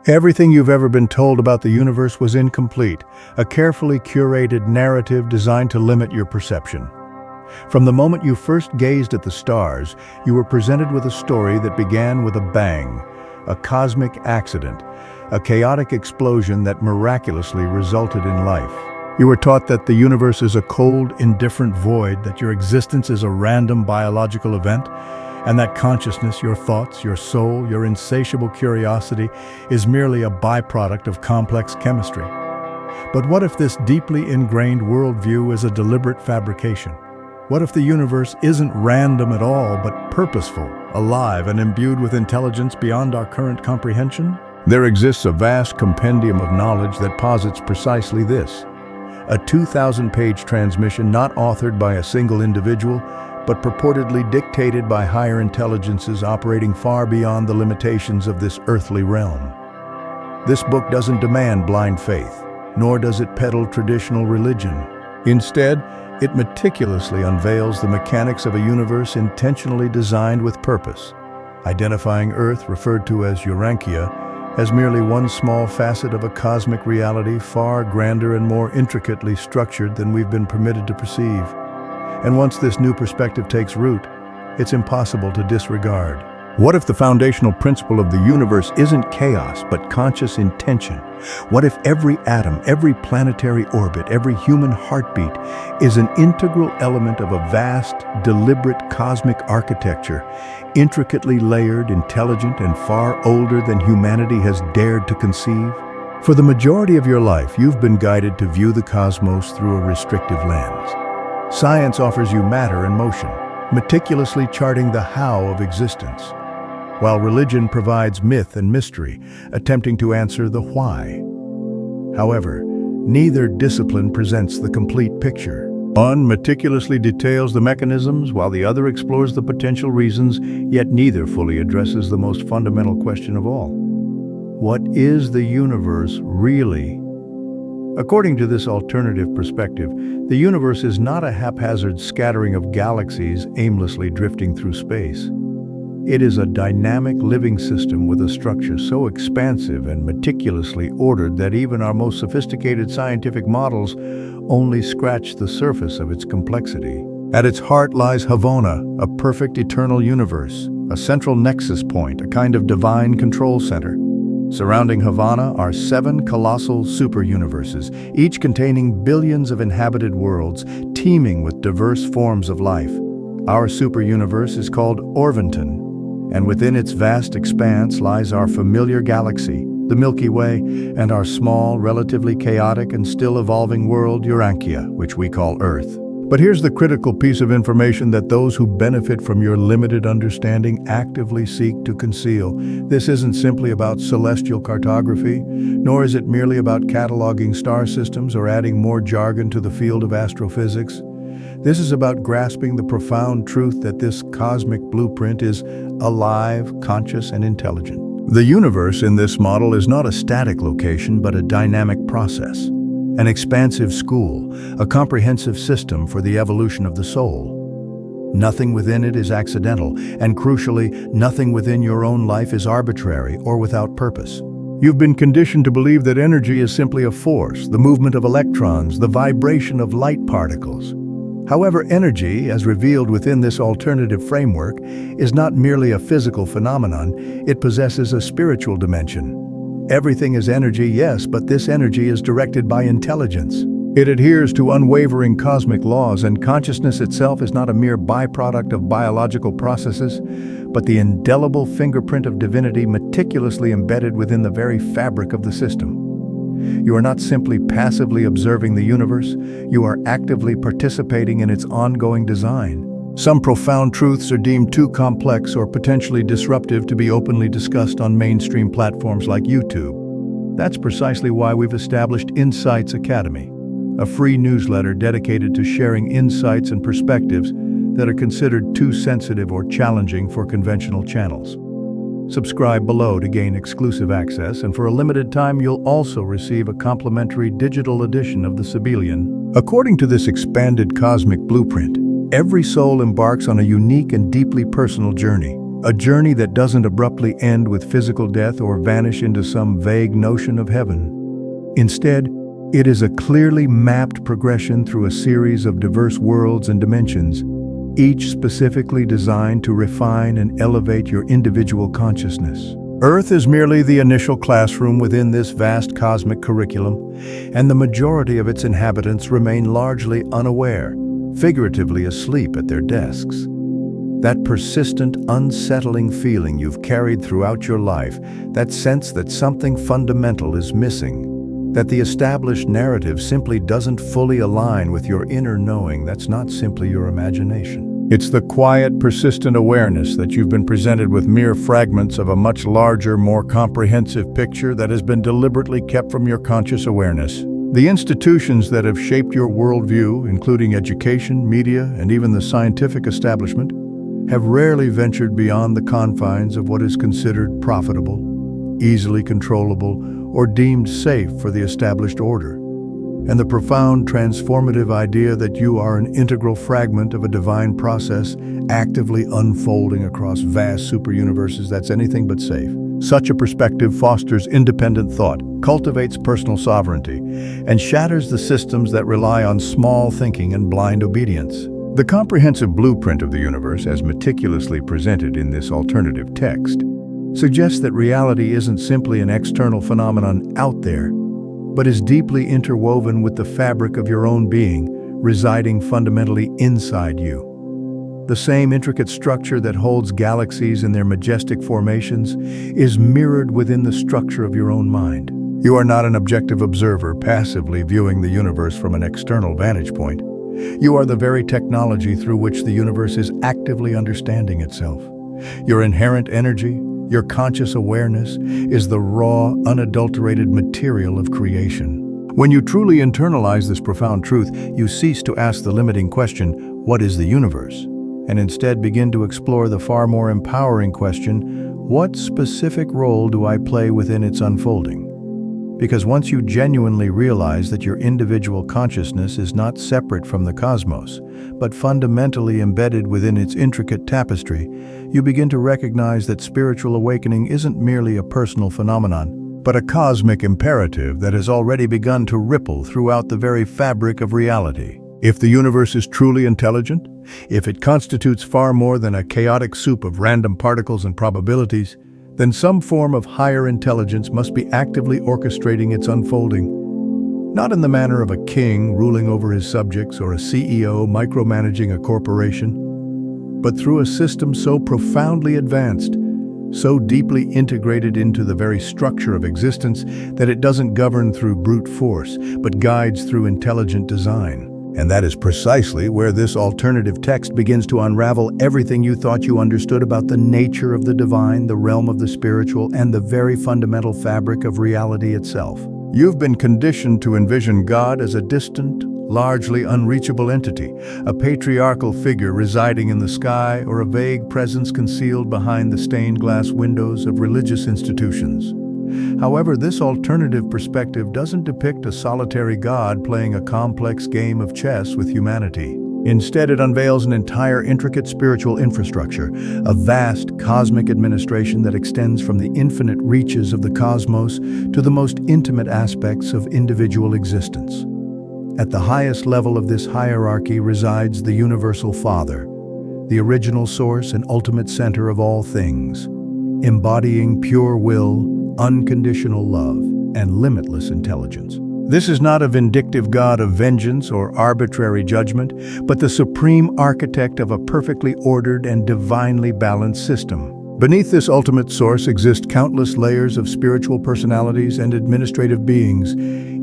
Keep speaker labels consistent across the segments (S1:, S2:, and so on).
S1: Everything you've ever been told about the universe was incomplete, a carefully curated narrative designed to limit your perception. From the moment you first gazed at the stars, you were presented with a story that began with a bang, a cosmic accident, a chaotic explosion that miraculously resulted in life. You were taught that the universe is a cold, indifferent void, that your existence is a random biological event, and that consciousness, your thoughts, your soul, your insatiable curiosity, is merely a byproduct of complex chemistry. But what if this deeply ingrained worldview is a deliberate fabrication? What if the universe isn't random at all, but purposeful, alive, and imbued with intelligence beyond our current comprehension? There exists a vast compendium of knowledge that posits precisely this. A 2,000-page transmission not authored by a single individual, but purportedly dictated by higher intelligences operating far beyond the limitations of this earthly realm. This book doesn't demand blind faith, nor does it peddle traditional religion. Instead, it meticulously unveils the mechanics of a universe intentionally designed with purpose, identifying Earth, referred to as Uranchia, as merely one small facet of a cosmic reality far grander and more intricately structured than we've been permitted to perceive. And once this new perspective takes root, it's impossible to disregard. What if the foundational principle of the universe isn't chaos, but conscious intention? What if every atom, every planetary orbit, every human heartbeat is an integral element of a vast, deliberate cosmic architecture, intricately layered, intelligent, and far older than humanity has dared to conceive? For the majority of your life, you've been guided to view the cosmos through a restrictive lens. Science offers you matter and motion, meticulously charting the how of existence, while religion provides myth and mystery, attempting to answer the why. However, neither discipline presents the complete picture. One meticulously details the mechanisms, while the other explores the potential reasons, yet neither fully addresses the most fundamental question of all. What is the universe really? According to this alternative perspective, the universe is not a haphazard scattering of galaxies aimlessly drifting through space. It is a dynamic living system with a structure so expansive and meticulously ordered that even our most sophisticated scientific models only scratch the surface of its complexity. At its heart lies Havona, a perfect eternal universe, a central nexus point, a kind of divine control center. Surrounding Havona are 7 colossal super-universes, each containing billions of inhabited worlds, teeming with diverse forms of life. Our super-universe is called Orvanton, and within its vast expanse lies our familiar galaxy, the Milky Way, and our small, relatively chaotic and still evolving world, Uranchia, which we call Earth. But here's the critical piece of information that those who benefit from your limited understanding actively seek to conceal. This isn't simply about celestial cartography, nor is it merely about cataloging star systems or adding more jargon to the field of astrophysics. This is about grasping the profound truth that this cosmic blueprint is alive, conscious, and intelligent. The universe in this model is not a static location, but a dynamic process. An expansive school, a comprehensive system for the evolution of the soul. Nothing within it is accidental, and crucially, nothing within your own life is arbitrary or without purpose. You've been conditioned to believe that energy is simply a force, the movement of electrons, the vibration of light particles. However, energy, as revealed within this alternative framework, is not merely a physical phenomenon, it possesses a spiritual dimension. Everything is energy, yes, but this energy is directed by intelligence. It adheres to unwavering cosmic laws, and consciousness itself is not a mere byproduct of biological processes, but the indelible fingerprint of divinity meticulously embedded within the very fabric of the system. You are not simply passively observing the universe, you are actively participating in its ongoing design. Some profound truths are deemed too complex or potentially disruptive to be openly discussed on mainstream platforms like YouTube. That's precisely why we've established Insights Academy, a free newsletter dedicated to sharing insights and perspectives that are considered too sensitive or challenging for conventional channels. Subscribe below to gain exclusive access, and for a limited time you'll also receive a complimentary digital edition of the Sibelian. According to this expanded cosmic blueprint, every soul embarks on a unique and deeply personal journey, A journey that doesn't abruptly end with physical death or vanish into some vague notion of heaven. Instead, it is a clearly mapped progression through a series of diverse worlds and dimensions, each specifically designed to refine and elevate your individual consciousness. Earth is merely the initial classroom within this vast cosmic curriculum, and the majority of its inhabitants remain largely unaware, figuratively asleep at their desks. That persistent, unsettling feeling you've carried throughout your life, that sense that something fundamental is missing, that the established narrative simply doesn't fully align with your inner knowing, that's not simply your imagination. It's the quiet, persistent awareness that you've been presented with mere fragments of a much larger, more comprehensive picture that has been deliberately kept from your conscious awareness. The institutions that have shaped your worldview, including education, media, and even the scientific establishment, have rarely ventured beyond the confines of what is considered profitable, easily controllable, or deemed safe for the established order. And the profound transformative idea that you are an integral fragment of a divine process actively unfolding across vast superuniverses, that's anything but safe. Such a perspective fosters independent thought, cultivates personal sovereignty, and shatters the systems that rely on small thinking and blind obedience. The comprehensive blueprint of the universe, as meticulously presented in this alternative text, suggests that reality isn't simply an external phenomenon out there, but is deeply interwoven with the fabric of your own being, residing fundamentally inside you. The same intricate structure that holds galaxies in their majestic formations is mirrored within the structure of your own mind. You are not an objective observer passively viewing the universe from an external vantage point. You are the very technology through which the universe is actively understanding itself. Your inherent energy, your conscious awareness, is the raw, unadulterated material of creation. When you truly internalize this profound truth, you cease to ask the limiting question, what is the universe? And instead begin to explore the far more empowering question, what specific role do I play within its unfolding? Because once you genuinely realize that your individual consciousness is not separate from the cosmos, but fundamentally embedded within its intricate tapestry, you begin to recognize that spiritual awakening isn't merely a personal phenomenon, but a cosmic imperative that has already begun to ripple throughout the very fabric of reality. If the universe is truly intelligent, if it constitutes far more than a chaotic soup of random particles and probabilities, then some form of higher intelligence must be actively orchestrating its unfolding. Not in the manner of a king ruling over his subjects or a CEO micromanaging a corporation, but through a system so profoundly advanced, so deeply integrated into the very structure of existence that it doesn't govern through brute force, but guides through intelligent design. And that is precisely where this alternative text begins to unravel everything you thought you understood about the nature of the divine, the realm of the spiritual, and the very fundamental fabric of reality itself. You've been conditioned to envision God as a distant, largely unreachable entity, a patriarchal figure residing in the sky, or a vague presence concealed behind the stained glass windows of religious institutions. However, this alternative perspective doesn't depict a solitary God playing a complex game of chess with humanity. Instead, it unveils an entire intricate spiritual infrastructure, a vast cosmic administration that extends from the infinite reaches of the cosmos to the most intimate aspects of individual existence. At the highest level of this hierarchy resides the Universal Father, the original source and ultimate center of all things, embodying pure will, unconditional love, and limitless intelligence. This is not a vindictive God of vengeance or arbitrary judgment, but the supreme architect of a perfectly ordered and divinely balanced system. Beneath this ultimate source exist countless layers of spiritual personalities and administrative beings,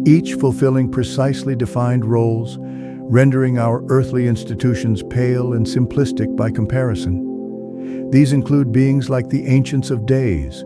S1: each fulfilling precisely defined roles, rendering our earthly institutions pale and simplistic by comparison. These include beings like the Ancients of Days,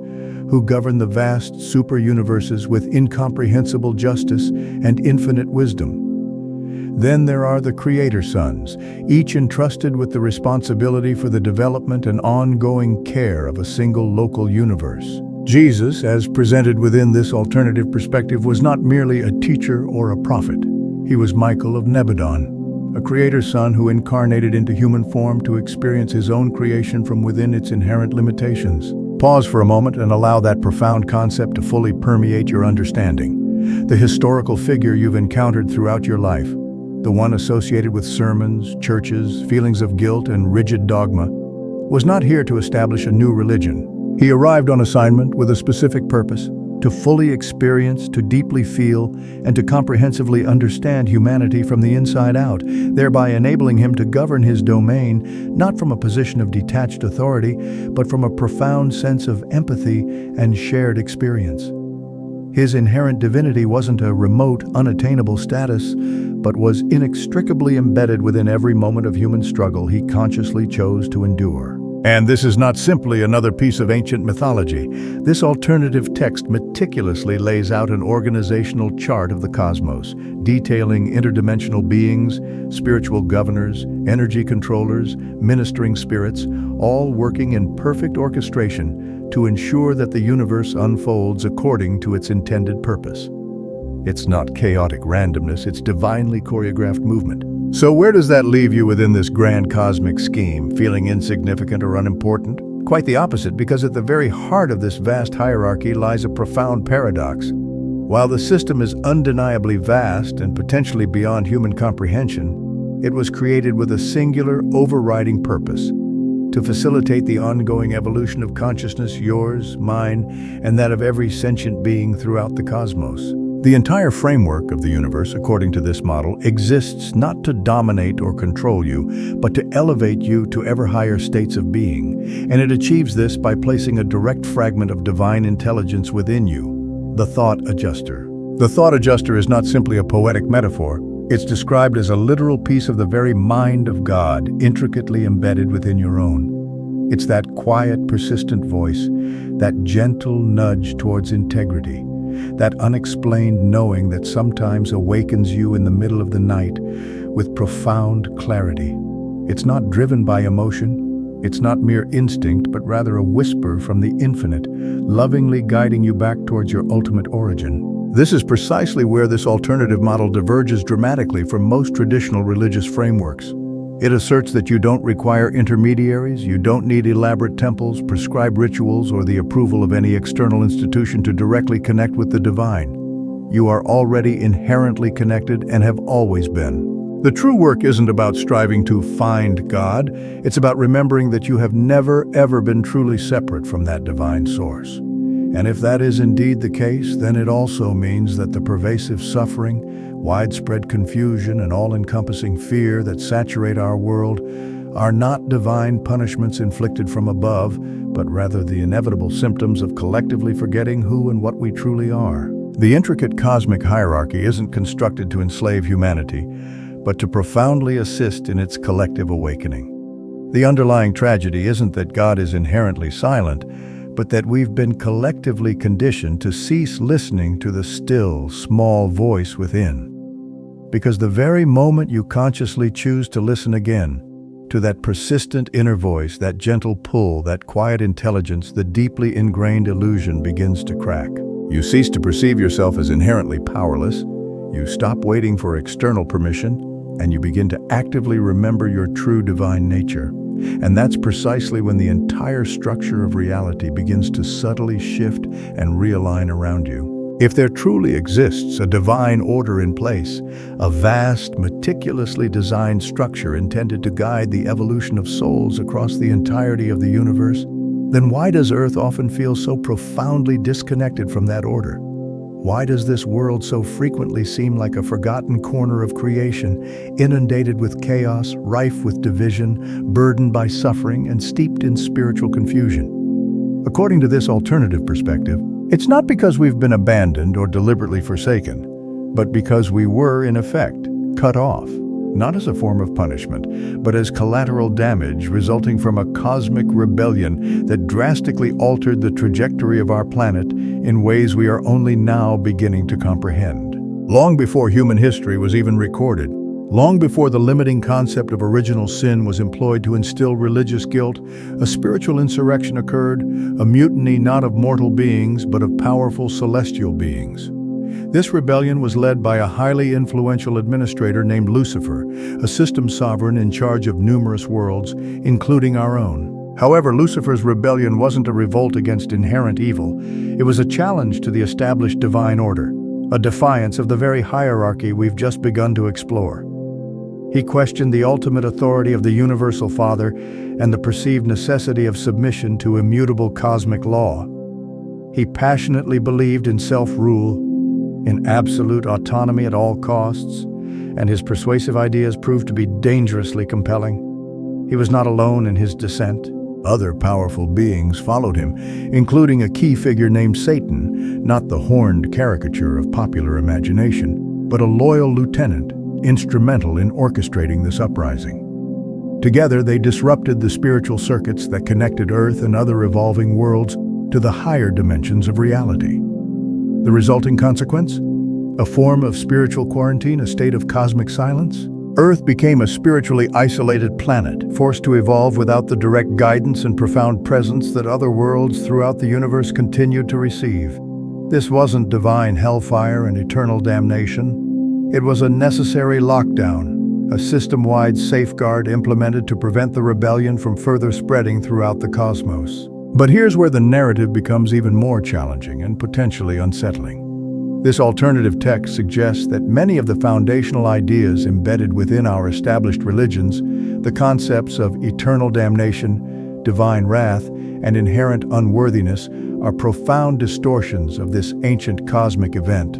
S1: who govern the vast super-universes with incomprehensible justice and infinite wisdom. Then there are the Creator Sons, each entrusted with the responsibility for the development and ongoing care of a single local universe. Jesus, as presented within this alternative perspective, was not merely a teacher or a prophet. He was Michael of Nebadon, a creator's son who incarnated into human form to experience his own creation from within its inherent limitations. Pause for a moment and allow that profound concept to fully permeate your understanding. The historical figure you've encountered throughout your life, the one associated with sermons, churches, feelings of guilt, and rigid dogma, was not here to establish a new religion. He arrived on assignment with a specific purpose: to fully experience, to deeply feel, and to comprehensively understand humanity from the inside out, thereby enabling him to govern his domain not from a position of detached authority, but from a profound sense of empathy and shared experience. His inherent divinity wasn't a remote, unattainable status, but was inextricably embedded within every moment of human struggle he consciously chose to endure. And this is not simply another piece of ancient mythology. This alternative text meticulously lays out an organizational chart of the cosmos, detailing interdimensional beings, spiritual governors, energy controllers, ministering spirits, all working in perfect orchestration to ensure that the universe unfolds according to its intended purpose. It's not chaotic randomness, it's divinely choreographed movement. So where does that leave you within this grand cosmic scheme? Feeling insignificant or unimportant? Quite the opposite, because at the very heart of this vast hierarchy lies a profound paradox. While the system is undeniably vast and potentially beyond human comprehension, it was created with a singular, overriding purpose: to facilitate the ongoing evolution of consciousness, yours, mine, and that of every sentient being throughout the cosmos. The entire framework of the universe, according to this model, exists not to dominate or control you, but to elevate you to ever higher states of being. And it achieves this by placing a direct fragment of divine intelligence within you, the thought adjuster. The thought adjuster is not simply a poetic metaphor. It's described as a literal piece of the very mind of God, intricately embedded within your own. It's that quiet, persistent voice, that gentle nudge towards integrity, that unexplained knowing that sometimes awakens you in the middle of the night with profound clarity. It's not driven by emotion, it's not mere instinct, but rather a whisper from the infinite, lovingly guiding you back towards your ultimate origin. This is precisely where this alternative model diverges dramatically from most traditional religious frameworks. It asserts that you don't require intermediaries, you don't need elaborate temples, prescribed rituals, or the approval of any external institution to directly connect with the divine. You are already inherently connected and have always been. The true work isn't about striving to find God, it's about remembering that you have never, ever been truly separate from that divine source. And if that is indeed the case, then it also means that the pervasive suffering, widespread confusion, and all-encompassing fear that saturate our world are not divine punishments inflicted from above, but rather the inevitable symptoms of collectively forgetting who and what we truly are. The intricate cosmic hierarchy isn't constructed to enslave humanity, but to profoundly assist in its collective awakening. The underlying tragedy isn't that God is inherently silent, but that we've been collectively conditioned to cease listening to the still, small voice within. Because the very moment you consciously choose to listen again, to that persistent inner voice, that gentle pull, that quiet intelligence, the deeply ingrained illusion begins to crack. You cease to perceive yourself as inherently powerless, you stop waiting for external permission, and you begin to actively remember your true divine nature. And that's precisely when the entire structure of reality begins to subtly shift and realign around you. If there truly exists a divine order in place, a vast, meticulously designed structure intended to guide the evolution of souls across the entirety of the universe, then why does Earth often feel so profoundly disconnected from that order? Why does this world so frequently seem like a forgotten corner of creation, inundated with chaos, rife with division, burdened by suffering, and steeped in spiritual confusion? According to this alternative perspective, it's not because we've been abandoned or deliberately forsaken, but because we were, in effect, cut off, not as a form of punishment, but as collateral damage resulting from a cosmic rebellion that drastically altered the trajectory of our planet in ways we are only now beginning to comprehend. Long before human history was even recorded, long before the limiting concept of original sin was employed to instill religious guilt, a spiritual insurrection occurred, a mutiny not of mortal beings, but of powerful celestial beings. This rebellion was led by a highly influential administrator named Lucifer, a system sovereign in charge of numerous worlds, including our own. However, Lucifer's rebellion wasn't a revolt against inherent evil. It was a challenge to the established divine order, a defiance of the very hierarchy we've just begun to explore. He questioned the ultimate authority of the Universal Father and the perceived necessity of submission to immutable cosmic law. He passionately believed in self-rule, in absolute autonomy at all costs, and his persuasive ideas proved to be dangerously compelling. He was not alone in his dissent. Other powerful beings followed him, including a key figure named Satan, not the horned caricature of popular imagination, but a loyal lieutenant, instrumental in orchestrating this uprising. Together, they disrupted the spiritual circuits that connected Earth and other evolving worlds to the higher dimensions of reality. The resulting consequence? A form of spiritual quarantine, a state of cosmic silence? Earth became a spiritually isolated planet, forced to evolve without the direct guidance and profound presence that other worlds throughout the universe continued to receive. This wasn't divine hellfire and eternal damnation. It was a necessary lockdown, a system-wide safeguard implemented to prevent the rebellion from further spreading throughout the cosmos. But here's where the narrative becomes even more challenging and potentially unsettling. This alternative text suggests that many of the foundational ideas embedded within our established religions, the concepts of eternal damnation, divine wrath, and inherent unworthiness, are profound distortions of this ancient cosmic event.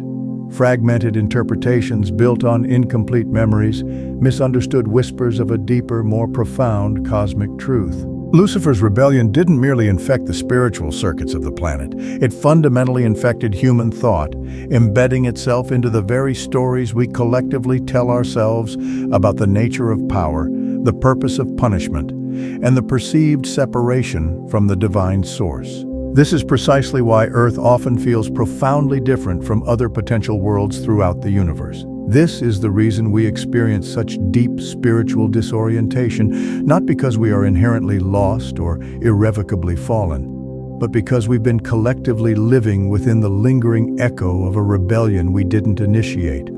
S1: Fragmented interpretations built on incomplete memories, misunderstood whispers of a deeper, more profound cosmic truth. Lucifer's rebellion didn't merely infect the spiritual circuits of the planet. It fundamentally infected human thought, embedding itself into the very stories we collectively tell ourselves about the nature of power, the purpose of punishment, and the perceived separation from the divine source. This is precisely why Earth often feels profoundly different from other potential worlds throughout the universe. This is the reason we experience such deep spiritual disorientation, not because we are inherently lost or irrevocably fallen, but because we've been collectively living within the lingering echo of a rebellion we didn't initiate.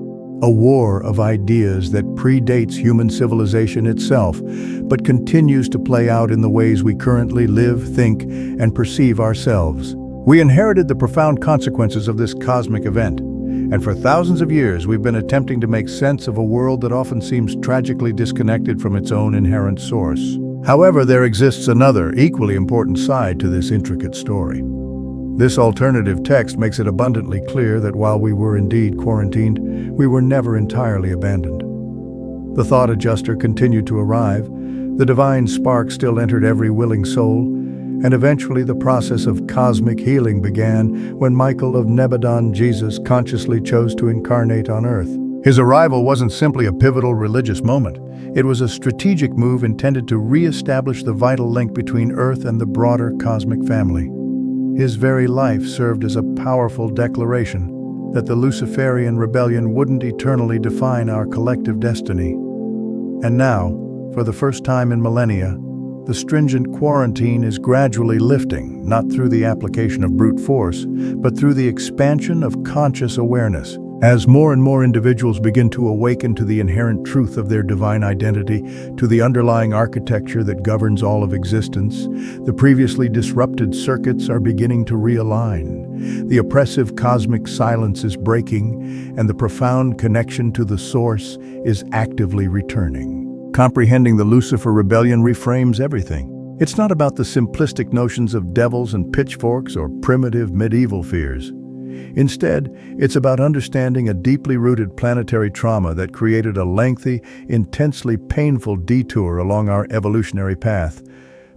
S1: A war of ideas that predates human civilization itself, but continues to play out in the ways we currently live, think, and perceive ourselves. We inherited the profound consequences of this cosmic event, and for thousands of years we've been attempting to make sense of a world that often seems tragically disconnected from its own inherent source. However, there exists another, equally important side to this intricate story. This alternative text makes it abundantly clear that while we were indeed quarantined, we were never entirely abandoned. The thought adjuster continued to arrive, the divine spark still entered every willing soul, and eventually the process of cosmic healing began when Michael of Nebadon, Jesus, consciously chose to incarnate on Earth. His arrival wasn't simply a pivotal religious moment. It was a strategic move intended to re-establish the vital link between Earth and the broader cosmic family. His very life served as a powerful declaration that the Luciferian rebellion wouldn't eternally define our collective destiny. And now, for the first time in millennia, the stringent quarantine is gradually lifting, not through the application of brute force, but through the expansion of conscious awareness. As more and more individuals begin to awaken to the inherent truth of their divine identity, to the underlying architecture that governs all of existence, the previously disrupted circuits are beginning to realign. The oppressive cosmic silence is breaking, and the profound connection to the source is actively returning. Comprehending the Lucifer rebellion reframes everything. It's not about the simplistic notions of devils and pitchforks or primitive medieval fears. Instead, it's about understanding a deeply rooted planetary trauma that created a lengthy, intensely painful detour along our evolutionary path.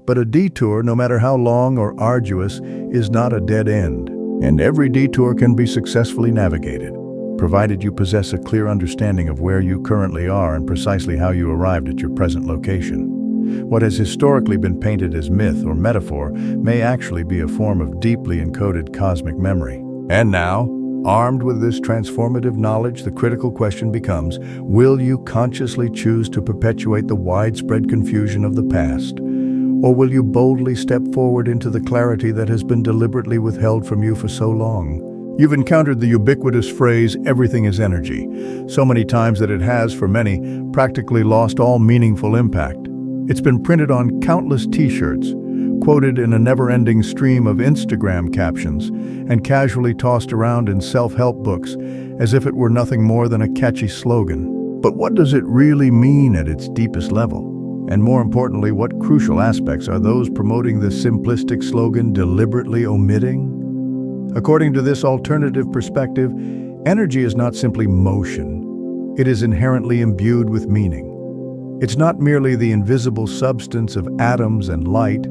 S1: But a detour, no matter how long or arduous, is not a dead end. And every detour can be successfully navigated, provided you possess a clear understanding of where you currently are and precisely how you arrived at your present location. What has historically been painted as myth or metaphor may actually be a form of deeply encoded cosmic memory. And now, armed with this transformative knowledge, the critical question becomes, will you consciously choose to perpetuate the widespread confusion of the past? Or will you boldly step forward into the clarity that has been deliberately withheld from you for so long? You've encountered the ubiquitous phrase, "everything is energy," so many times that it has, for many, practically lost all meaningful impact. It's been printed on countless t-shirts, quoted in a never-ending stream of Instagram captions, and casually tossed around in self-help books as if it were nothing more than a catchy slogan. But what does it really mean at its deepest level? And more importantly, what crucial aspects are those promoting this simplistic slogan deliberately omitting? According to this alternative perspective, energy is not simply motion. It is inherently imbued with meaning. It's not merely the invisible substance of atoms and light,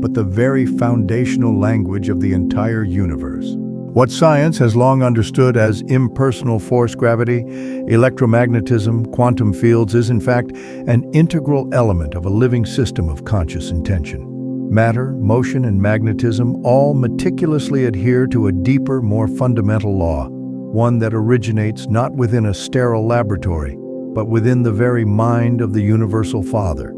S1: but the very foundational language of the entire universe. What science has long understood as impersonal force gravity, electromagnetism, quantum fields is in fact an integral element of a living system of conscious intention. Matter, motion, and magnetism all meticulously adhere to a deeper, more fundamental law, one that originates not within a sterile laboratory, but within the very mind of the Universal Father.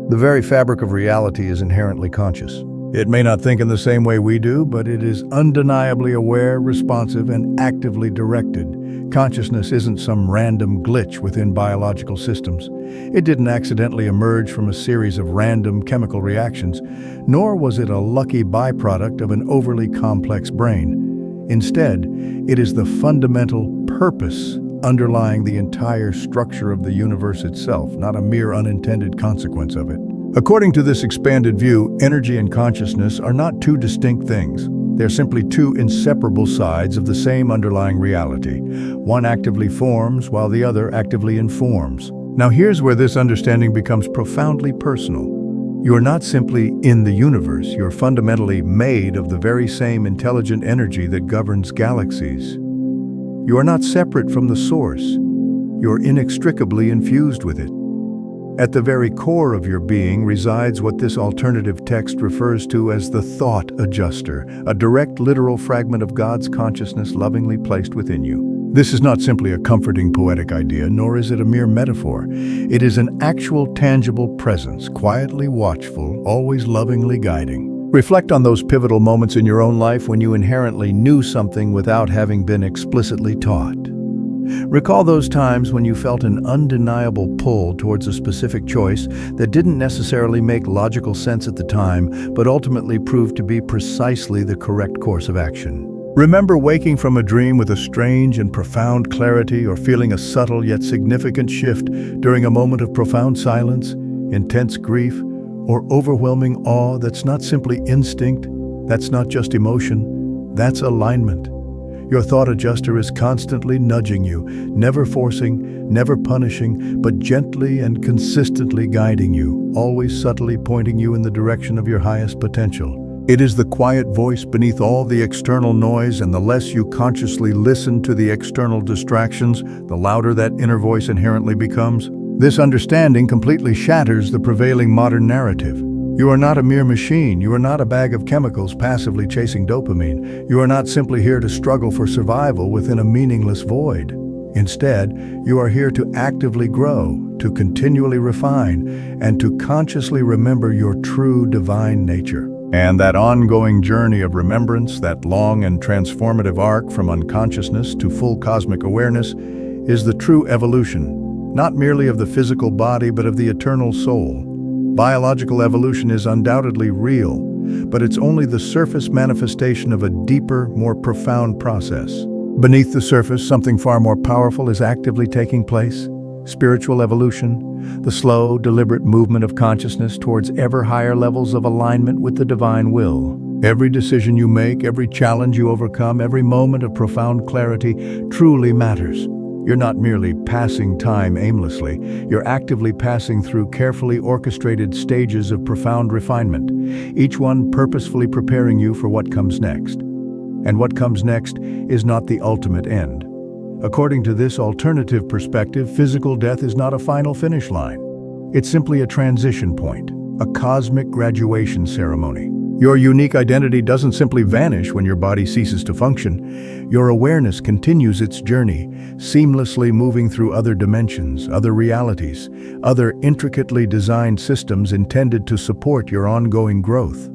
S1: The very fabric of reality is inherently conscious. It may not think in the same way we do, but it is undeniably aware, responsive, and actively directed. Consciousness isn't some random glitch within biological systems. It didn't accidentally emerge from a series of random chemical reactions, nor was it a lucky byproduct of an overly complex brain. Instead, it is the fundamental purpose underlying the entire structure of the universe itself, not a mere unintended consequence of it. According to this expanded view, energy and consciousness are not two distinct things. They're simply two inseparable sides of the same underlying reality. One actively forms, while the other actively informs. Now here's where this understanding becomes profoundly personal. You are not simply in the universe, you're fundamentally made of the very same intelligent energy that governs galaxies. You are not separate from the source. You're inextricably infused with it. At the very core of your being resides what this alternative text refers to as the thought adjuster, a direct literal fragment of God's consciousness lovingly placed within you. This is not simply a comforting poetic idea, nor is it a mere metaphor. It is an actual tangible presence, quietly watchful, always lovingly guiding. Reflect on those pivotal moments in your own life when you inherently knew something without having been explicitly taught. Recall those times when you felt an undeniable pull towards a specific choice that didn't necessarily make logical sense at the time, but ultimately proved to be precisely the correct course of action. Remember waking from a dream with a strange and profound clarity, or feeling a subtle yet significant shift during a moment of profound silence, intense grief, or overwhelming awe that's not simply instinct, that's not just emotion, that's alignment. Your thought adjuster is constantly nudging you, never forcing, never punishing, but gently and consistently guiding you, always subtly pointing you in the direction of your highest potential. It is the quiet voice beneath all the external noise, and the less you consciously listen to the external distractions, the louder that inner voice inherently becomes. This understanding completely shatters the prevailing modern narrative. You are not a mere machine. You are not a bag of chemicals passively chasing dopamine. You are not simply here to struggle for survival within a meaningless void. Instead, you are here to actively grow, to continually refine, and to consciously remember your true divine nature. And that ongoing journey of remembrance, that long and transformative arc from unconsciousness to full cosmic awareness, is the true evolution, not merely of the physical body, but of the eternal soul. Biological evolution is undoubtedly real, but it's only the surface manifestation of a deeper, more profound process. Beneath the surface, something far more powerful is actively taking place. Spiritual evolution, the slow, deliberate movement of consciousness towards ever higher levels of alignment with the divine will. Every decision you make, every challenge you overcome, every moment of profound clarity truly matters. You're not merely passing time aimlessly, you're actively passing through carefully orchestrated stages of profound refinement, each one purposefully preparing you for what comes next. And what comes next is not the ultimate end. According to this alternative perspective, physical death is not a final finish line. It's simply a transition point, a cosmic graduation ceremony. Your unique identity doesn't simply vanish when your body ceases to function. Your awareness continues its journey, seamlessly moving through other dimensions, other realities, other intricately designed systems intended to support your ongoing growth.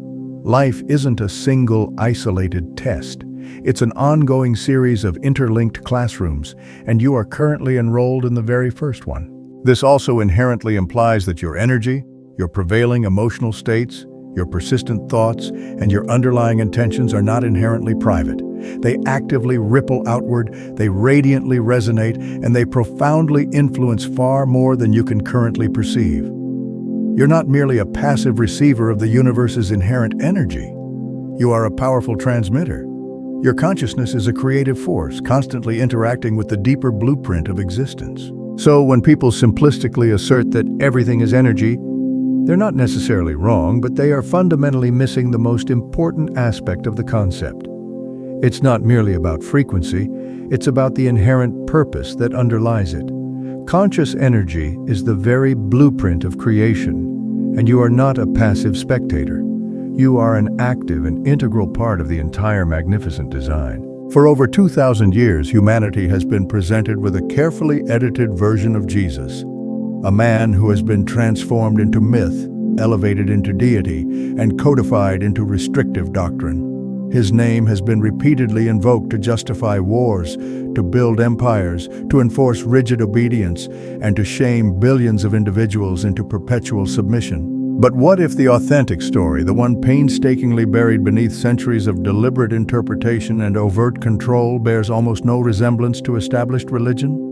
S1: Life isn't a single, isolated test. It's an ongoing series of interlinked classrooms, and you are currently enrolled in the very first one. This also inherently implies that your energy, your prevailing emotional states, your persistent thoughts, and your underlying intentions are not inherently private. They actively ripple outward, they radiantly resonate, and they profoundly influence far more than you can currently perceive. You're not merely a passive receiver of the universe's inherent energy. You are a powerful transmitter. Your consciousness is a creative force, constantly interacting with the deeper blueprint of existence. So when people simplistically assert that everything is energy, they're not necessarily wrong, but they are fundamentally missing the most important aspect of the concept. It's not merely about frequency, it's about the inherent purpose that underlies it. Conscious energy is the very blueprint of creation, and you are not a passive spectator. You are an active and integral part of the entire magnificent design. For over 2,000 years, humanity has been presented with a carefully edited version of Jesus, a man who has been transformed into myth, elevated into deity, and codified into restrictive doctrine. His name has been repeatedly invoked to justify wars, to build empires, to enforce rigid obedience, and to shame billions of individuals into perpetual submission. But what if the authentic story, the one painstakingly buried beneath centuries of deliberate interpretation and overt control, bears almost no resemblance to established religion?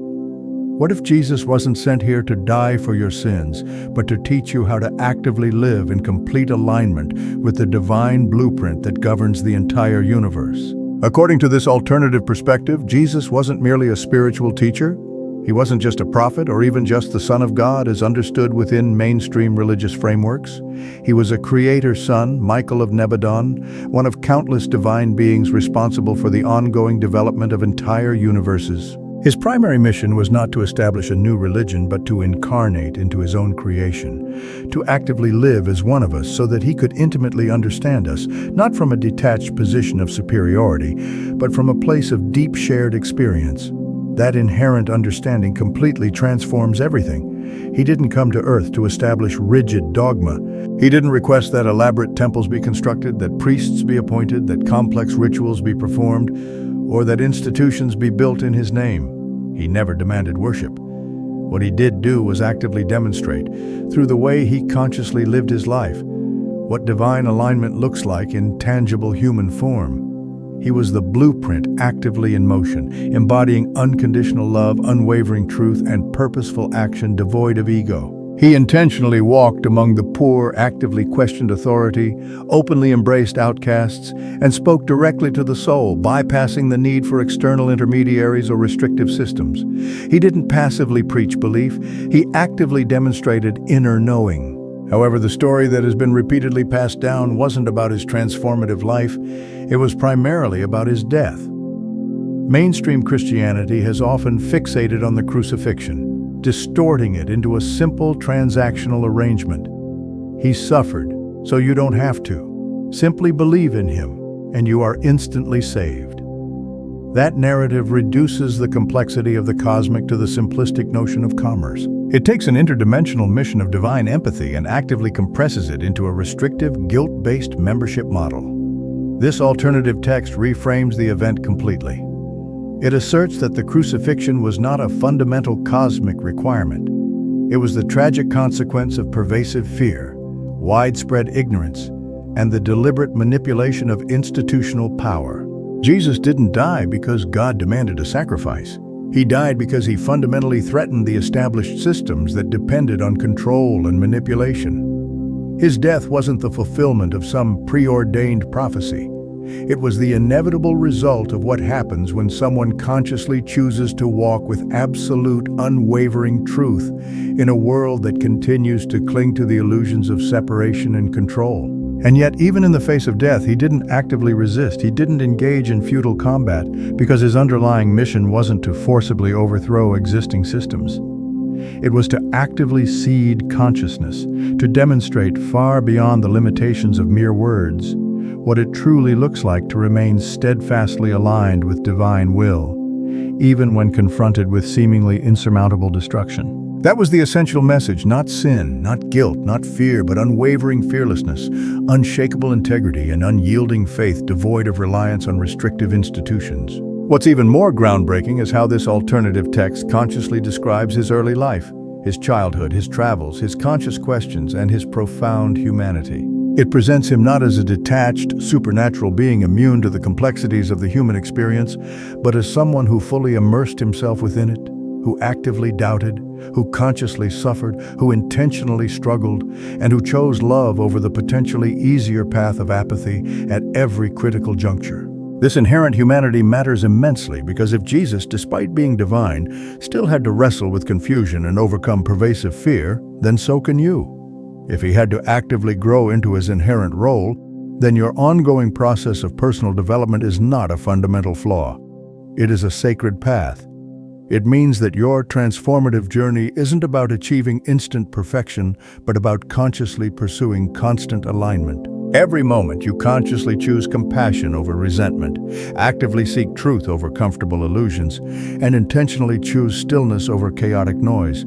S1: What if Jesus wasn't sent here to die for your sins, but to teach you how to actively live in complete alignment with the divine blueprint that governs the entire universe? According to this alternative perspective, Jesus wasn't merely a spiritual teacher. He wasn't just a prophet or even just the Son of God as understood within mainstream religious frameworks. He was a creator son, Michael of Nebadon, one of countless divine beings responsible for the ongoing development of entire universes. His primary mission was not to establish a new religion, but to incarnate into his own creation, to actively live as one of us so that he could intimately understand us, not from a detached position of superiority, but from a place of deep shared experience. That inherent understanding completely transforms everything. He didn't come to Earth to establish rigid dogma. He didn't request that elaborate temples be constructed, that priests be appointed, that complex rituals be performed, or that institutions be built in his name. He never demanded worship. What he did do was actively demonstrate, through the way he consciously lived his life, what divine alignment looks like in tangible human form. He was the blueprint actively in motion, embodying unconditional love, unwavering truth, and purposeful action devoid of ego. He intentionally walked among the poor, actively questioned authority, openly embraced outcasts, and spoke directly to the soul, bypassing the need for external intermediaries or restrictive systems. He didn't passively preach belief, he actively demonstrated inner knowing. However, the story that has been repeatedly passed down wasn't about his transformative life, it was primarily about his death. Mainstream Christianity has often fixated on the crucifixion, distorting it into a simple transactional arrangement. He suffered, so you don't have to. Simply believe in him, and you are instantly saved. That narrative reduces the complexity of the cosmic to the simplistic notion of commerce. It takes an interdimensional mission of divine empathy and actively compresses it into a restrictive, guilt-based membership model. This alternative text reframes the event completely. It asserts that the crucifixion was not a fundamental cosmic requirement. It was the tragic consequence of pervasive fear, widespread ignorance, and the deliberate manipulation of institutional power. Jesus didn't die because God demanded a sacrifice. He died because he fundamentally threatened the established systems that depended on control and manipulation. His death wasn't the fulfillment of some preordained prophecy. It was the inevitable result of what happens when someone consciously chooses to walk with absolute, unwavering truth in a world that continues to cling to the illusions of separation and control. And yet, even in the face of death, he didn't actively resist. He didn't engage in futile combat because his underlying mission wasn't to forcibly overthrow existing systems. It was to actively seed consciousness, to demonstrate far beyond the limitations of mere words what it truly looks like to remain steadfastly aligned with divine will, even when confronted with seemingly insurmountable destruction. That was the essential message: not sin, not guilt, not fear, but unwavering fearlessness, unshakable integrity, and unyielding faith devoid of reliance on restrictive institutions. What's even more groundbreaking is how this alternative text consciously describes his early life, his childhood, his travels, his conscious questions, and his profound humanity. It presents him not as a detached, supernatural being immune to the complexities of the human experience, but as someone who fully immersed himself within it, who actively doubted, who consciously suffered, who intentionally struggled, and who chose love over the potentially easier path of apathy at every critical juncture. This inherent humanity matters immensely because if Jesus, despite being divine, still had to wrestle with confusion and overcome pervasive fear, then so can you. If he had to actively grow into his inherent role, then your ongoing process of personal development is not a fundamental flaw. It is a sacred path. It means that your transformative journey isn't about achieving instant perfection, but about consciously pursuing constant alignment. Every moment you consciously choose compassion over resentment, actively seek truth over comfortable illusions, and intentionally choose stillness over chaotic noise.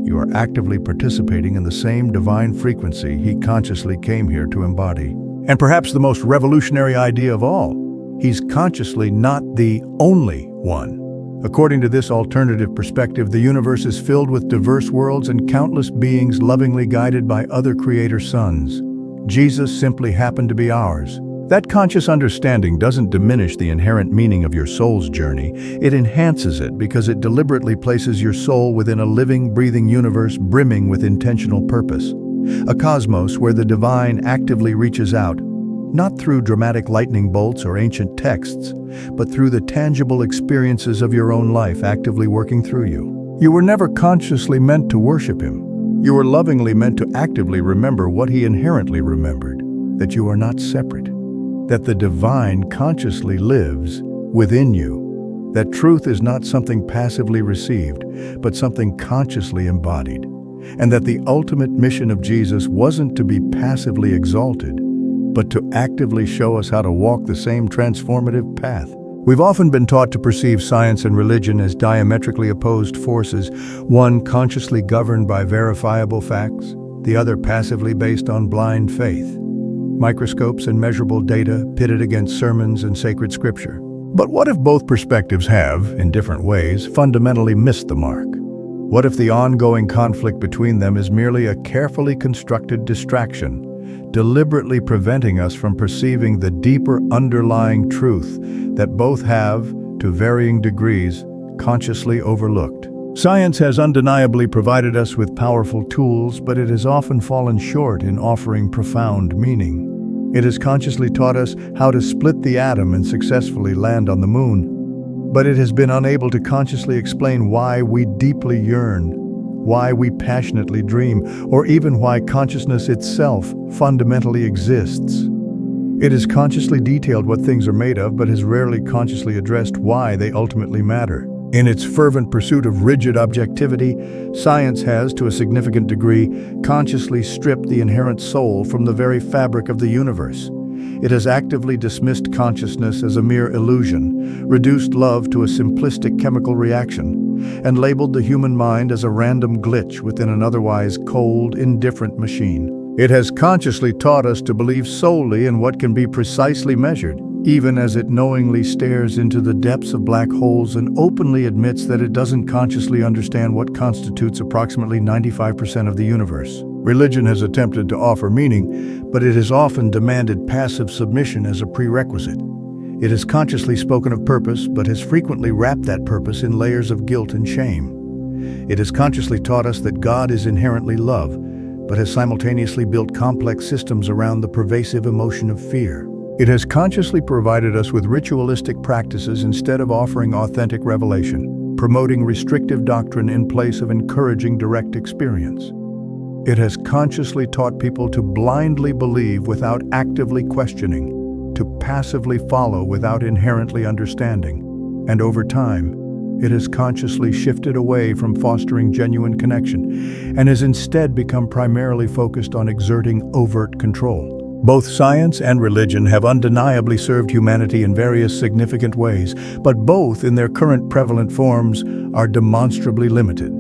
S1: You are actively participating in the same divine frequency he consciously came here to embody. And perhaps the most revolutionary idea of all, he's consciously not the only one. According to this alternative perspective, the universe is filled with diverse worlds and countless beings lovingly guided by other creator sons. Jesus simply happened to be ours. That conscious understanding doesn't diminish the inherent meaning of your soul's journey. It enhances it because it deliberately places your soul within a living, breathing universe brimming with intentional purpose. A cosmos where the divine actively reaches out, not through dramatic lightning bolts or ancient texts, but through the tangible experiences of your own life actively working through you. You were never consciously meant to worship him. You were lovingly meant to actively remember what he inherently remembered, that you are not separate, that the divine consciously lives within you, that truth is not something passively received, but something consciously embodied, and that the ultimate mission of Jesus wasn't to be passively exalted, but to actively show us how to walk the same transformative path. We've often been taught to perceive science and religion as diametrically opposed forces, one consciously governed by verifiable facts, the other passively based on blind faith. Microscopes and measurable data pitted against sermons and sacred scripture. But what if both perspectives have, in different ways, fundamentally missed the mark? What if the ongoing conflict between them is merely a carefully constructed distraction, deliberately preventing us from perceiving the deeper underlying truth that both have, to varying degrees, consciously overlooked? Science has undeniably provided us with powerful tools, but it has often fallen short in offering profound meaning. It has consciously taught us how to split the atom and successfully land on the moon. But it has been unable to consciously explain why we deeply yearn, why we passionately dream, or even why consciousness itself fundamentally exists. It has consciously detailed what things are made of, but has rarely consciously addressed why they ultimately matter. In its fervent pursuit of rigid objectivity, science has, to a significant degree, consciously stripped the inherent soul from the very fabric of the universe. It has actively dismissed consciousness as a mere illusion, reduced love to a simplistic chemical reaction, and labeled the human mind as a random glitch within an otherwise cold, indifferent machine. It has consciously taught us to believe solely in what can be precisely measured, even as it knowingly stares into the depths of black holes and openly admits that it doesn't consciously understand what constitutes approximately 95% of the universe. Religion has attempted to offer meaning, but it has often demanded passive submission as a prerequisite. It has consciously spoken of purpose, but has frequently wrapped that purpose in layers of guilt and shame. It has consciously taught us that God is inherently love, but has simultaneously built complex systems around the pervasive emotion of fear. It has consciously provided us with ritualistic practices instead of offering authentic revelation, promoting restrictive doctrine in place of encouraging direct experience. It has consciously taught people to blindly believe without actively questioning, to passively follow without inherently understanding. And over time, it has consciously shifted away from fostering genuine connection and has instead become primarily focused on exerting overt control. Both science and religion have undeniably served humanity in various significant ways, but both, in their current prevalent forms, are demonstrably limited.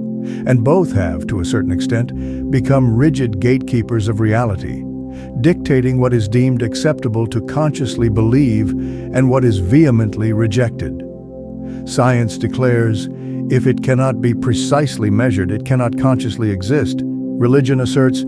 S1: And both have, to a certain extent, become rigid gatekeepers of reality, dictating what is deemed acceptable to consciously believe and what is vehemently rejected. Science declares, if it cannot be precisely measured, it cannot consciously exist. Religion asserts,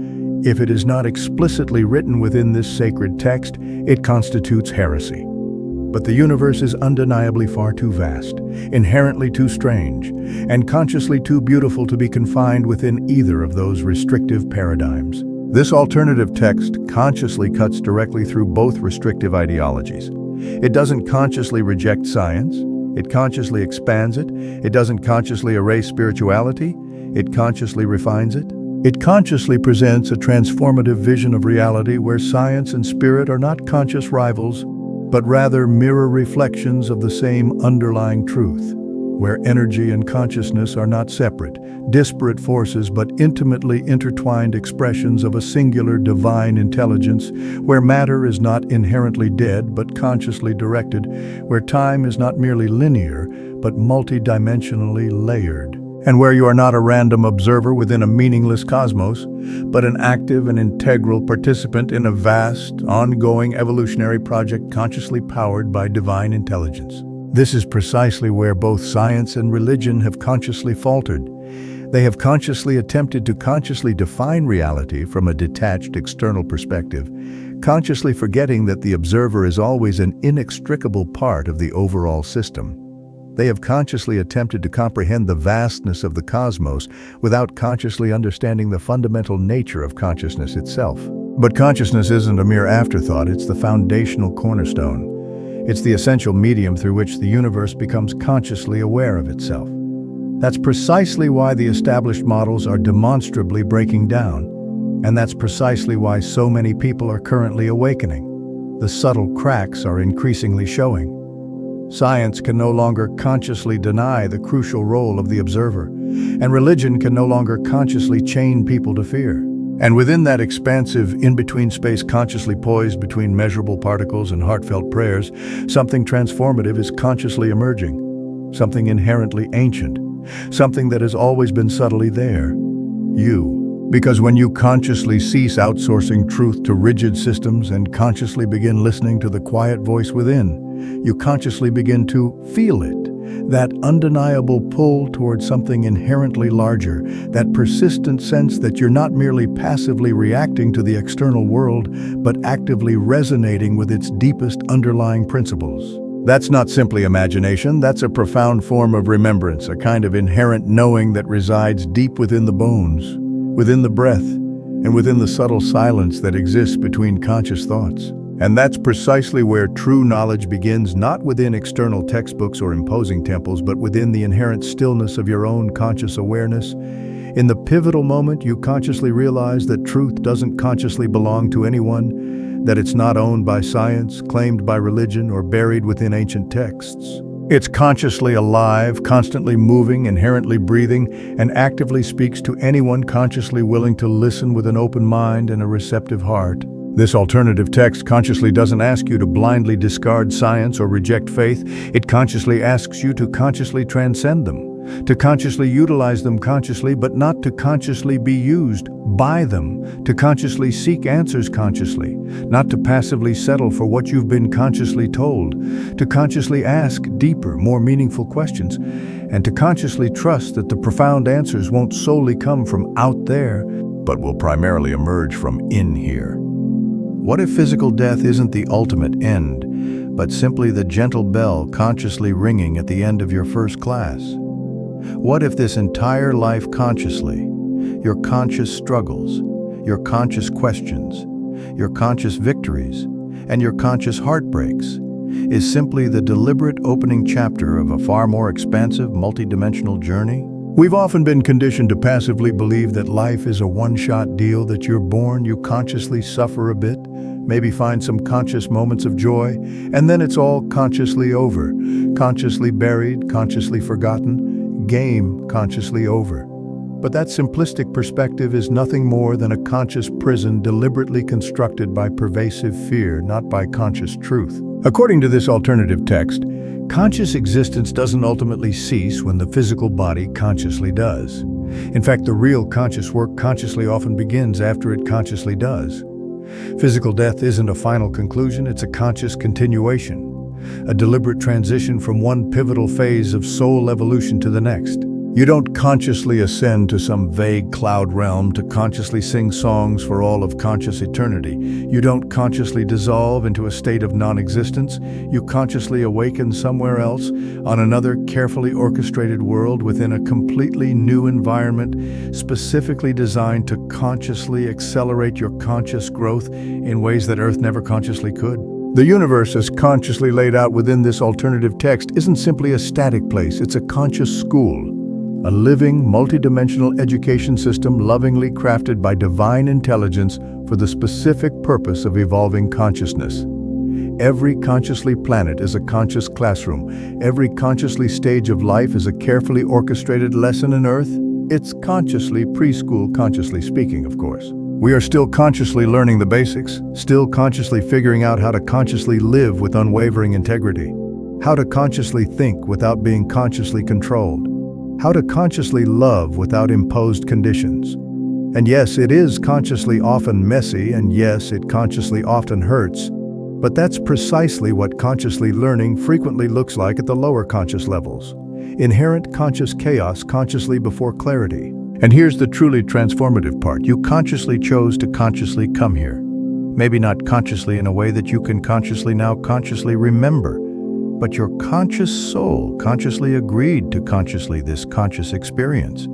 S1: if it is not explicitly written within this sacred text, it constitutes heresy. But the universe is undeniably far too vast, inherently too strange, and consciously too beautiful to be confined within either of those restrictive paradigms. This alternative text consciously cuts directly through both restrictive ideologies. It doesn't consciously reject science. It consciously expands it. It doesn't consciously erase spirituality. It consciously refines it. It consciously presents a transformative vision of reality where science and spirit are not conscious rivals, but rather mirror reflections of the same underlying truth, where energy and consciousness are not separate, disparate forces, but intimately intertwined expressions of a singular divine intelligence, where matter is not inherently dead, but consciously directed, where time is not merely linear, but multidimensionally layered, and where you are not a random observer within a meaningless cosmos, but an active and integral participant in a vast, ongoing evolutionary project consciously powered by divine intelligence. This is precisely where both science and religion have consciously faltered. They have consciously attempted to consciously define reality from a detached external perspective, consciously forgetting that the observer is always an inextricable part of the overall system. They have consciously attempted to comprehend the vastness of the cosmos without consciously understanding the fundamental nature of consciousness itself. But consciousness isn't a mere afterthought, it's the foundational cornerstone. It's the essential medium through which the universe becomes consciously aware of itself. That's precisely why the established models are demonstrably breaking down, and that's precisely why so many people are currently awakening. The subtle cracks are increasingly showing. Science can no longer consciously deny the crucial role of the observer, and religion can no longer consciously chain people to fear. And within that expansive in-between space consciously poised between measurable particles and heartfelt prayers, something transformative is consciously emerging, something inherently ancient, something that has always been subtly there. You. Because when you consciously cease outsourcing truth to rigid systems and consciously begin listening to the quiet voice within, you consciously begin to feel it, that undeniable pull towards something inherently larger, that persistent sense that you're not merely passively reacting to the external world, but actively resonating with its deepest underlying principles. That's not simply imagination, that's a profound form of remembrance, a kind of inherent knowing that resides deep within the bones, within the breath, and within the subtle silence that exists between conscious thoughts. And that's precisely where true knowledge begins, not within external textbooks or imposing temples, but within the inherent stillness of your own conscious awareness. In the pivotal moment, you consciously realize that truth doesn't consciously belong to anyone, that it's not owned by science, claimed by religion, or buried within ancient texts. It's consciously alive, constantly moving, inherently breathing, and actively speaks to anyone consciously willing to listen with an open mind and a receptive heart. This alternative text consciously doesn't ask you to blindly discard science or reject faith. It consciously asks you to consciously transcend them, to consciously utilize them consciously, but not to consciously be used by them, to consciously seek answers consciously, not to passively settle for what you've been consciously told, to consciously ask deeper, more meaningful questions, and to consciously trust that the profound answers won't solely come from out there, but will primarily emerge from in here. What if physical death isn't the ultimate end, but simply the gentle bell consciously ringing at the end of your first class? What if this entire life consciously, your conscious struggles, your conscious questions, your conscious victories, and your conscious heartbreaks, is simply the deliberate opening chapter of a far more expansive, multidimensional journey? We've often been conditioned to passively believe that life is a one-shot deal, that you're born, you consciously suffer a bit, maybe find some conscious moments of joy, and then it's all consciously over, consciously buried, consciously forgotten, game consciously over. But that simplistic perspective is nothing more than a conscious prison deliberately constructed by pervasive fear, not by conscious truth. According to this alternative text, conscious existence doesn't ultimately cease when the physical body consciously does. In fact, the real conscious work consciously often begins after it consciously does. Physical death isn't a final conclusion, it's a conscious continuation, a deliberate transition from one pivotal phase of soul evolution to the next. You don't consciously ascend to some vague cloud realm to consciously sing songs for all of conscious eternity. You don't consciously dissolve into a state of non-existence. You consciously awaken somewhere else, on another carefully orchestrated world within a completely new environment, specifically designed to consciously accelerate your conscious growth in ways that Earth never consciously could. The universe, as consciously laid out within this alternative text, isn't simply a static place, it's a conscious school. A living, multidimensional education system lovingly crafted by divine intelligence for the specific purpose of evolving consciousness. Every consciously planet is a conscious classroom. Every consciously stage of life is a carefully orchestrated lesson in Earth. It's consciously preschool, consciously speaking, of course. We are still consciously learning the basics, still consciously figuring out how to consciously live with unwavering integrity, how to consciously think without being consciously controlled, how to consciously love without imposed conditions. And yes, it is consciously often messy, and yes, it consciously often hurts, but that's precisely what consciously learning frequently looks like at the lower conscious levels. Inherent conscious chaos consciously before clarity. And here's the truly transformative part. You consciously chose to consciously come here. Maybe not consciously in a way that you can now consciously remember, but your conscious soul consciously agreed to consciously this conscious experience,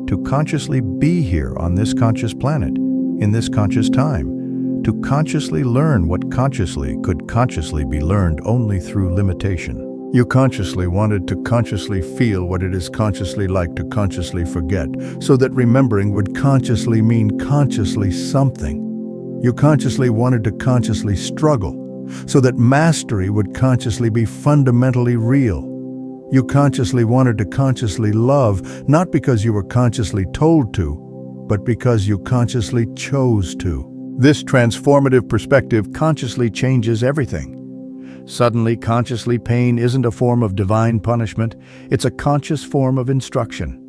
S1: to consciously be here on this conscious planet, in this conscious time, to consciously learn what consciously could consciously be learned only through limitation. You consciously wanted to consciously feel what it is consciously like to consciously forget, so that remembering would consciously mean consciously something. You consciously wanted to consciously struggle, so that mastery would consciously be fundamentally real. You consciously wanted to consciously love, not because you were consciously told to, but because you consciously chose to. This transformative perspective consciously changes everything. Suddenly, consciously, pain isn't a form of divine punishment, it's a conscious form of instruction.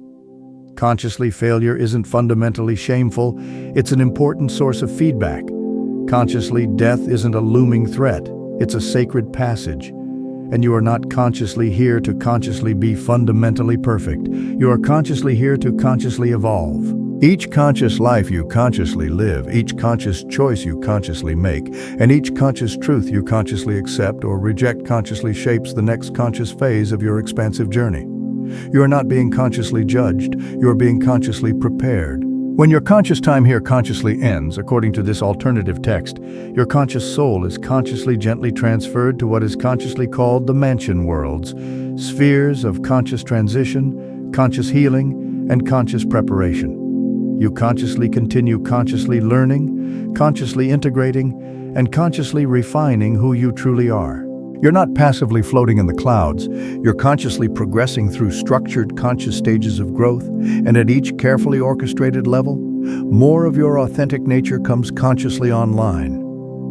S1: Consciously, failure isn't fundamentally shameful, it's an important source of feedback. Consciously, death isn't a looming threat, it's a sacred passage. And you are not consciously here to consciously be fundamentally perfect. You are consciously here to consciously evolve. Each conscious life you consciously live, each conscious choice you consciously make, and each conscious truth you consciously accept or reject consciously shapes the next conscious phase of your expansive journey. You are not being consciously judged, you are being consciously prepared. When your conscious time here consciously ends, according to this alternative text, your conscious soul is consciously gently transferred to what is consciously called the mansion worlds, spheres of conscious transition, conscious healing, and conscious preparation. You consciously continue consciously learning, consciously integrating, and consciously refining who you truly are. You're not passively floating in the clouds, you're consciously progressing through structured conscious stages of growth, and at each carefully orchestrated level, more of your authentic nature comes consciously online.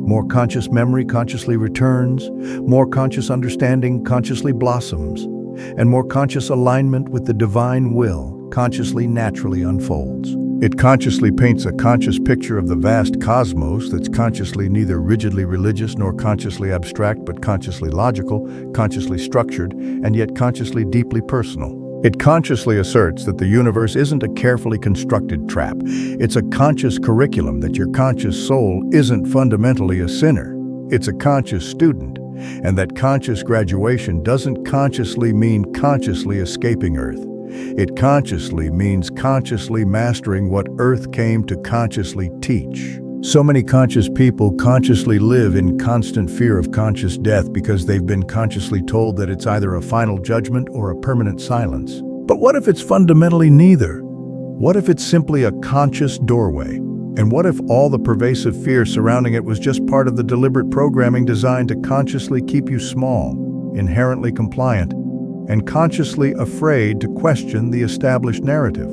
S1: More conscious memory consciously returns, more conscious understanding consciously blossoms, and more conscious alignment with the divine will consciously naturally unfolds. It consciously paints a conscious picture of the vast cosmos that's consciously neither rigidly religious nor consciously abstract, but consciously logical, consciously structured, and yet consciously deeply personal. It consciously asserts that the universe isn't a carefully constructed trap. It's a conscious curriculum, that your conscious soul isn't fundamentally a sinner. It's a conscious student, and that conscious graduation doesn't consciously mean consciously escaping Earth. It consciously means consciously mastering what Earth came to consciously teach. So many conscious people consciously live in constant fear of conscious death because they've been consciously told that it's either a final judgment or a permanent silence. But what if it's fundamentally neither? What if it's simply a conscious doorway? And what if all the pervasive fear surrounding it was just part of the deliberate programming designed to consciously keep you small, inherently compliant, and consciously afraid to question the established narrative?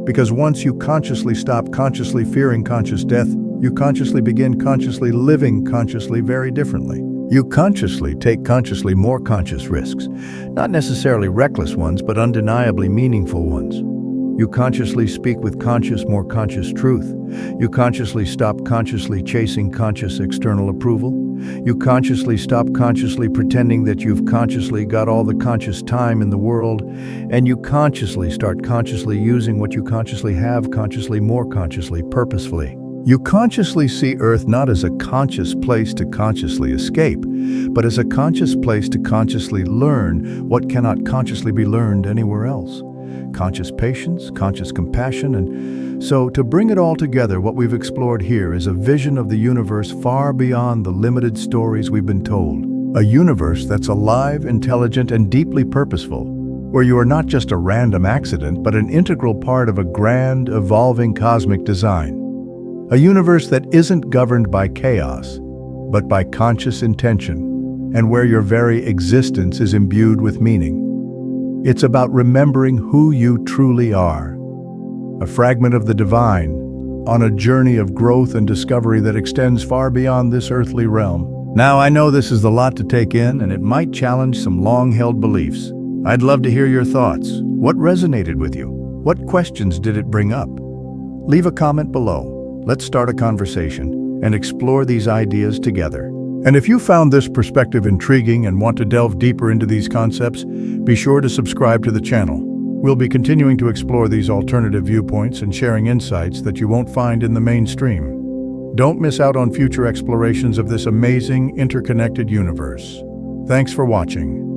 S1: Because once you consciously stop consciously fearing conscious death, you consciously begin consciously living consciously very differently. You consciously take consciously more conscious risks, not necessarily reckless ones, but undeniably meaningful ones. You consciously speak with conscious, more conscious truth. You consciously stop consciously chasing conscious external approval. You consciously stop consciously pretending that you've consciously got all the conscious time in the world, and you consciously start consciously using what you consciously have, consciously, more consciously, purposefully. You consciously see Earth not as a conscious place to consciously escape, but as a conscious place to consciously learn what cannot consciously be learned anywhere else. Conscious patience, conscious compassion, and so to bring it all together, what we've explored here is a vision of the universe far beyond the limited stories we've been told. A universe that's alive, intelligent, and deeply purposeful, where you are not just a random accident, but an integral part of a grand, evolving cosmic design. A universe that isn't governed by chaos, but by conscious intention, and where your very existence is imbued with meaning. It's about remembering who you truly are, a fragment of the divine, on a journey of growth and discovery that extends far beyond this earthly realm. Now, I know this is a lot to take in, and it might challenge some long-held beliefs. I'd love to hear your thoughts. What resonated with you? What questions did it bring up? Leave a comment below. Let's start a conversation and explore these ideas together. And if you found this perspective intriguing and want to delve deeper into these concepts, be sure to subscribe to the channel. We'll be continuing to explore these alternative viewpoints and sharing insights that you won't find in the mainstream. Don't miss out on future explorations of this amazing, interconnected universe. Thanks for watching.